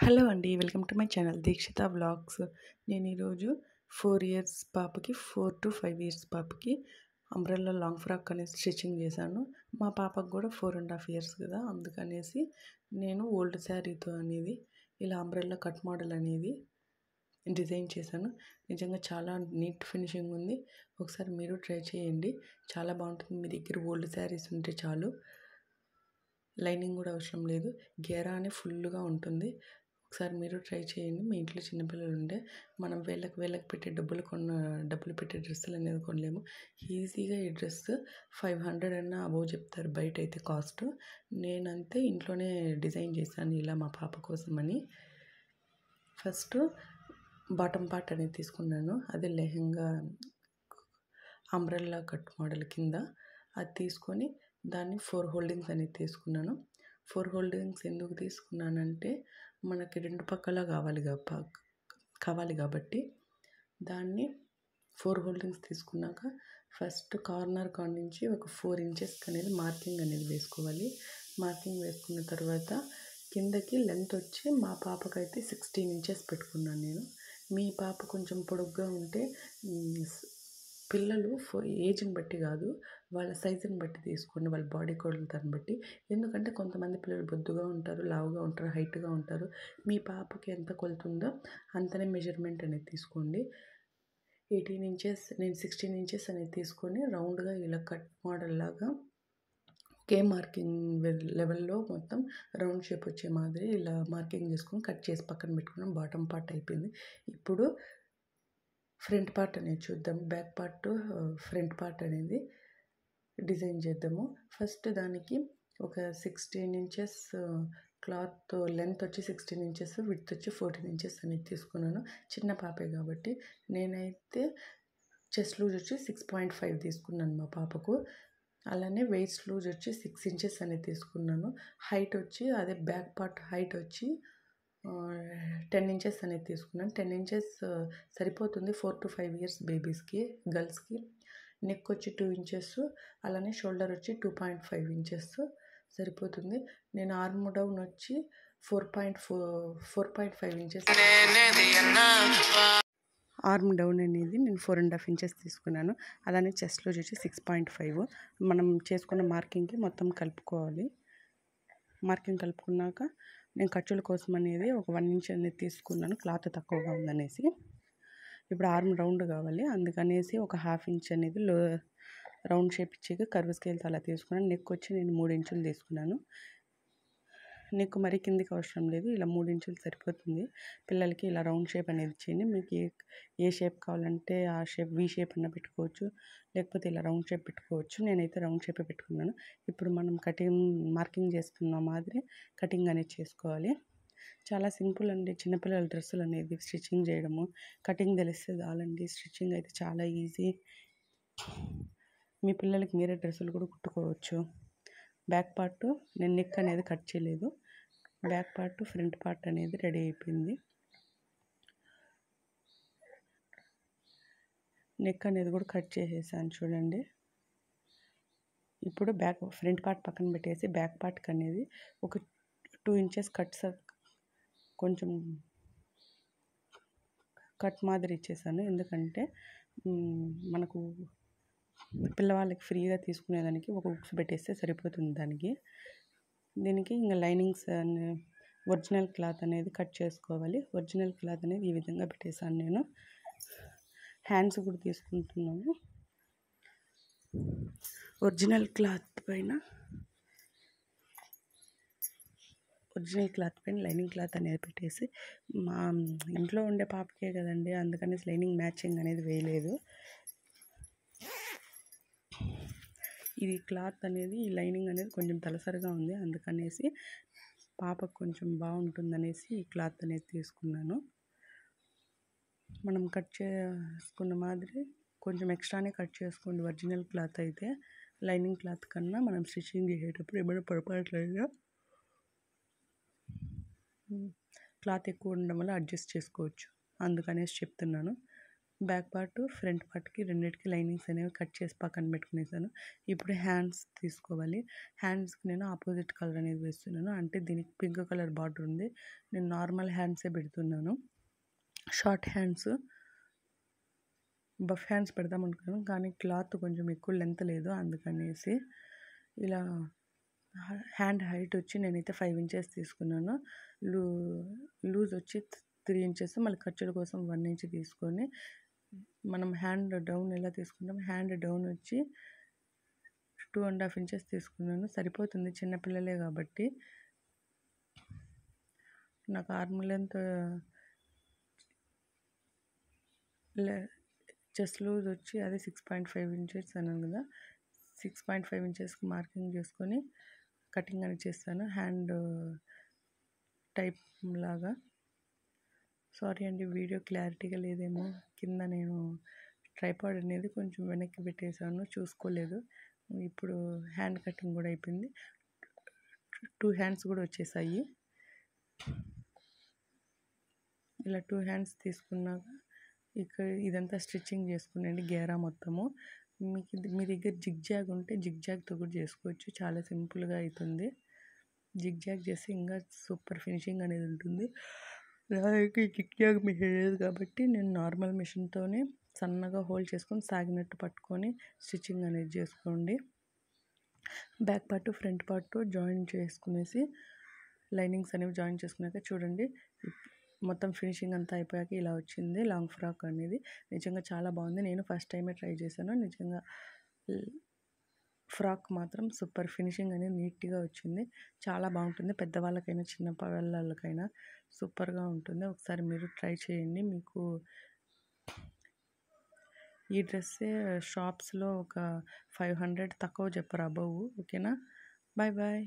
Hello అండి. Welcome to my channel Dikshita vlogs. నేను ఈరోజు 4 ఇయర్స్ పాపకి 4-5 ఇయర్స్ పాపకి అంబ్రెల్లా లాంగ్ ఫ్రాక్ అనేది స్టిచ్చింగ్ చేశాను. మా పాపకు కూడా 4½ ఇయర్స్ కదా, అందుకనేసి నేను ఓల్డ్ శారీతో అనేది ఇలా అంబ్రెల్లా కట్ మోడల్ అనేది డిజైన్ చేశాను. నిజంగా చాలా నీట్ ఫినిషింగ్ ఉంది. ఒకసారి మీరు ట్రై చేయండి, చాలా బాగుంటుంది. మీ దగ్గర ఓల్డ్ శారీస్ ఉంటే చాలు, లైనింగ్ కూడా అవసరం లేదు, గేరా అని ఫుల్గా ఉంటుంది. ఒకసారి మీరు ట్రై చేయండి. మీ ఇంట్లో చిన్నపిల్లలు ఉంటే మనం వేళ్ళకి పెట్టే డబ్బులు పెట్టే డ్రెస్సులు అనేది కొనలేము. ఈజీగా ఈ డ్రెస్ 500 అన్నా అబోవ్ చెప్తారు బయట అయితే కాస్ట్. నేనంతే ఇంట్లోనే డిజైన్ చేశాను ఇలా మా పాప కోసమని. ఫస్ట్ బాటమ్ పార్ట్ అనేది తీసుకున్నాను, అదే లెహెంగా అంబ్రెల్లా కట్ మోడల్ కింద అది తీసుకొని దాన్ని 4 హోల్డింగ్స్ అనేది తీసుకున్నాను. 4 హోల్డింగ్స్ ఎందుకు తీసుకున్నానంటే మనకి రెండు పక్కల కావాలి కాబట్టి దాన్ని 4 హోల్డింగ్స్ తీసుకున్నాక ఫస్ట్ కార్నర్ కాడ నుంచి ఒక 4 ఇంచెస్ అనేది మార్కింగ్ అనేది వేసుకోవాలి. మార్కింగ్ వేసుకున్న తర్వాత కిందకి లెంత్ వచ్చి మా పాపకైతే 16 ఇంచెస్ పెట్టుకున్నాను నేను. మీ పాప కొంచెం పొడుగ్గా ఉంటే పిల్లలు ఏజ్ని బట్టి కాదు, వాళ్ళ సైజుని బట్టి తీసుకోండి, వాళ్ళ బాడీ కొలతని బట్టి. ఎందుకంటే కొంతమంది పిల్లలు బొద్దుగా ఉంటారు, లావుగా ఉంటారు, హైట్గా ఉంటారు. మీ పాపకి ఎంత కొలత ఉందో అంతనే మెజర్మెంట్ అనేది తీసుకోండి. 18 ఇంచెస్, నేను 16 ఇంచెస్ అనేది తీసుకొని రౌండ్గా ఇలా కట్ మోడల్ లాగా ఒకే మార్కింగ్ లెవెల్లో మొత్తం రౌండ్ షేప్ వచ్చే మాదిరి ఇలా మార్కింగ్ చేసుకొని కట్ చేసి పక్కన పెట్టుకున్నాం. బాటమ్ పార్ట్ అయిపోయింది. ఇప్పుడు ఫ్రంట్ పార్ట్ అనేది చూద్దాం. బ్యాక్ పార్ట్ ఫ్రంట్ పార్ట్ అనేది డిజైన్ చేద్దాము. ఫస్ట్ దానికి ఒక 16 ఇంచెస్ క్లాత్ లెంత్ వచ్చి 16 ఇంచెస్, విడ్త్ వచ్చి 14 ఇంచెస్ అనేది తీసుకున్నాను. చిన్న పాపే కాబట్టి నేనైతే చెస్ట్ లూజ్ వచ్చి 6.5 తీసుకున్నాను మా పాపకు. అలానే వెయిస్ట్ లూజ్ వచ్చి 6 ఇంచెస్ అనేది తీసుకున్నాను. హైట్ వచ్చి అదే బ్యాక్ పార్ట్ హైట్ వచ్చి 10 ఇంచెస్ అనేది తీసుకున్నాను. 10 ఇంచెస్ సరిపోతుంది 4-5 ఇయర్స్ బేబీస్కి, గర్ల్స్కి. నెక్ వచ్చి 2 ఇంచెస్, అలానే షోల్డర్ వచ్చి 2.5 ఇంచెస్ సరిపోతుంది. నేను ఆర్మ్ డౌన్ వచ్చి 4.5 ఇంచెస్. ఆర్మ్ డౌన్ అనేది నేను 4½ ఇంచెస్ తీసుకున్నాను. అలానే చెస్ట్ లూజ్ వచ్చి 6.5. మనం చేసుకున్న మార్కింగ్కి మొత్తం కలుపుకోవాలి. మార్కింగ్ కలుపుకున్నాక నేను ఖర్చుల కోసం అనేది ఒక 1 ఇంచ్ అనేది తీసుకున్నాను, క్లాత్ తక్కువగా ఉందనేసి. ఇప్పుడు ఆర్మ్ రౌండ్ కావాలి, అందుకనేసి ఒక 1/2 ఇంచ్ అనేది రౌండ్ షేప్ ఇచ్చి కర్వ్ స్కేల్తో అలా తీసుకున్నాను. నెక్ వచ్చి నేను 3 ఇంచులు తీసుకున్నాను. నెక్ మరీ కిందికి అవసరం లేదు, ఇలా 3 ఇంచులు సరిపోతుంది. పిల్లలకి ఇలా రౌండ్ షేప్ అనేది ఇచ్చేయండి. మీకు ఏ షేప్ కావాలంటే ఆ షేప్, వీ షేప్ అన్న పెట్టుకోవచ్చు, లేకపోతే ఇలా రౌండ్ షేప్ పెట్టుకోవచ్చు. నేనైతే రౌండ్ షేపే పెట్టుకున్నాను. ఇప్పుడు మనం మార్కింగ్ చేసుకున్న మాదిరి కటింగ్ అనేది చేసుకోవాలి. చాలా సింపుల్ అండి. చిన్నపిల్లల డ్రెస్సులు అనేది స్టిచ్చింగ్ చేయడము, కటింగ్ తెలిస్తే చాలండి. స్టిచ్చింగ్ అయితే చాలా ఈజీ. మీ పిల్లలకి మీరే డ్రెస్సులు కూడా కుట్టుకోవచ్చు. బ్యాక్ పార్ట్ నేను నెక్ అనేది కట్ చేయలేదు. బ్యాక్ పార్ట్ ఫ్రంట్ పార్ట్ అనేది రెడీ అయిపోయింది. నెక్ అనేది కూడా కట్ చేసేసాను చూడండి. ఇప్పుడు ఫ్రంట్ పార్ట్ పక్కన పెట్టేసి బ్యాక్ పార్ట్కి అనేది ఒక 2 ఇంచెస్ కొంచెం కట్ మాదిరి ఇచ్చేసాను. ఎందుకంటే మనకు పిల్లవాళ్ళకి ఫ్రీగా తీసుకునేదానికి ఒక హుక్స్ పెట్టేస్తే సరిపోతుంది దానికి. దీనికి ఇంకా లైనింగ్స్ ఒరిజినల్ క్లాత్ అనేది కట్ చేసుకోవాలి. ఒరిజినల్ క్లాత్ అనేది ఈ విధంగా పెట్టేసాను నేను. హ్యాండ్స్ కూడా తీసుకుంటున్నాను. ఒరిజినల్ క్లాత్ పైన లైనింగ్ క్లాత్ అనేది పెట్టేసి, మా ఇంట్లో ఉండే పాపకే కదండి, అందుకని లైనింగ్ మ్యాచింగ్ అనేది వేయలేదు. ఇది క్లాత్ అనేది, ఈ లైనింగ్ అనేది కొంచెం తలసరిగా ఉంది, అందుకనేసి పాపకు కొంచెం బాగుంటుందనేసి ఈ క్లాత్ అనేది తీసుకున్నాను. మనం కట్ చేసుకున్న మాదిరి కొంచెం ఎక్స్ట్రానే కట్ చేసుకోండి. ఒరిజినల్ క్లాత్ అయితే లైనింగ్ క్లాత్ కన్నా మనం స్టిచ్చింగ్ చేసేటప్పుడు ఏమైనా పొరపాట్లైనా క్లాత్ ఎక్కువ ఉండడం వల్ల అడ్జస్ట్ చేసుకోవచ్చు, అందుకనేసి చెప్తున్నాను. బ్యాక్ పార్ట్ ఫ్రంట్ పార్ట్కి రెండింటికి లైనింగ్స్ అనేవి కట్ చేసి పక్కన పెట్టుకునేసాను. ఇప్పుడు హ్యాండ్స్ తీసుకోవాలి. హ్యాండ్స్కి నేను ఆపోజిట్ కలర్ అనేది వేస్తున్నాను. అంటే దీనికి పింక్ కలర్ బార్డర్ ఉంది. నేను నార్మల్ హ్యాండ్సే పెడుతున్నాను. షార్ట్ హ్యాండ్స్ బఫ్ హ్యాండ్స్ పెడదాం అనుకున్నాను, కానీ క్లాత్ కొంచెం ఎక్కువ లెంత్ లేదు, అందుకనేసి ఇలా హ్యాండ్ హైట్ వచ్చి నేనైతే 5 ఇంచెస్ తీసుకున్నాను. లూజ్ వచ్చి 3 ఇంచెస్, మళ్ళీ ఖర్చుల కోసం 1 ఇంచ్ తీసుకొని మనం హ్యాండ్ డౌన్ ఎలా తీసుకుంటాం, హ్యాండ్ డౌన్ వచ్చి 2.5 ఇంచెస్ తీసుకున్నాను. సరిపోతుంది, చిన్నపిల్లలే కాబట్టి. నాకు ఆర్మ్ లెంత్ చెస్ట్ లూజ్ వచ్చి అదే 6.5 ఇంచెస్ అన్నాను కదా, 6.5 ఇంచెస్కి మార్కింగ్ చేసుకొని కటింగ్ అనేది చేస్తాను. హ్యాండ్ టైప్ లాగా. సారీ అండి, వీడియో క్లారిటీగా లేదేమో. కింద నేను ట్రైపాడ్ అనేది కొంచెం వెనక్కి పెట్టేశాను, చూసుకోలేదు. ఇప్పుడు హ్యాండ్ కటింగ్ కూడా అయిపోయింది. 2 హ్యాండ్స్ కూడా వచ్చేసాయి. ఇలా 2 హ్యాండ్స్ తీసుకున్నాక ఇక్కడ ఇదంతా స్టిచ్చింగ్ చేసుకునండి, గేరా మొత్తము. మీ దగ్గర జిగ్జాగ్ ఉంటే జిగ్జాగ్తో కూడా చేసుకోవచ్చు, చాలా సింపుల్గా అవుతుంది. జిగ్జాగ్ చేస్తే ఇంకా సూపర్ ఫినిషింగ్ అనేది ఉంటుంది. నా దగ్గర జిగ్జాగ్ మిషన్ లేదు కాబట్టి నేను నార్మల్ మిషన్తోనే సన్నగా హోల్డ్ చేసుకొని సాగినట్టు పట్టుకొని స్టిచ్చింగ్ అనేది చేసుకోండి. Back part front part join చేసుకునేసి లైనింగ్స్ అనేవి జాయిన్ చేసుకున్నాక చూడండి, మొత్తం ఫినిషింగ్ అంతా అయిపోయాక ఇలా వచ్చింది లాంగ్ ఫ్రాక్ అనేది. నిజంగా చాలా బాగుంది. నేను ఫస్ట్ టైమే ట్రై చేశాను. నిజంగా ఫ్రాక్ మాత్రం సూపర్ ఫినిషింగ్ అనేది నీట్గా వచ్చింది. చాలా బాగుంటుంది, పెద్దవాళ్ళకైనా చిన్న పిల్లలకైనా సూపర్గా ఉంటుంది. ఒకసారి మీరు ట్రై చేయండి. మీకు ఈ డ్రెస్సే షాప్స్లో ఒక 500 తక్కువ చెప్పరు అబవ్. ఓకేనా, బాయ్ బాయ్.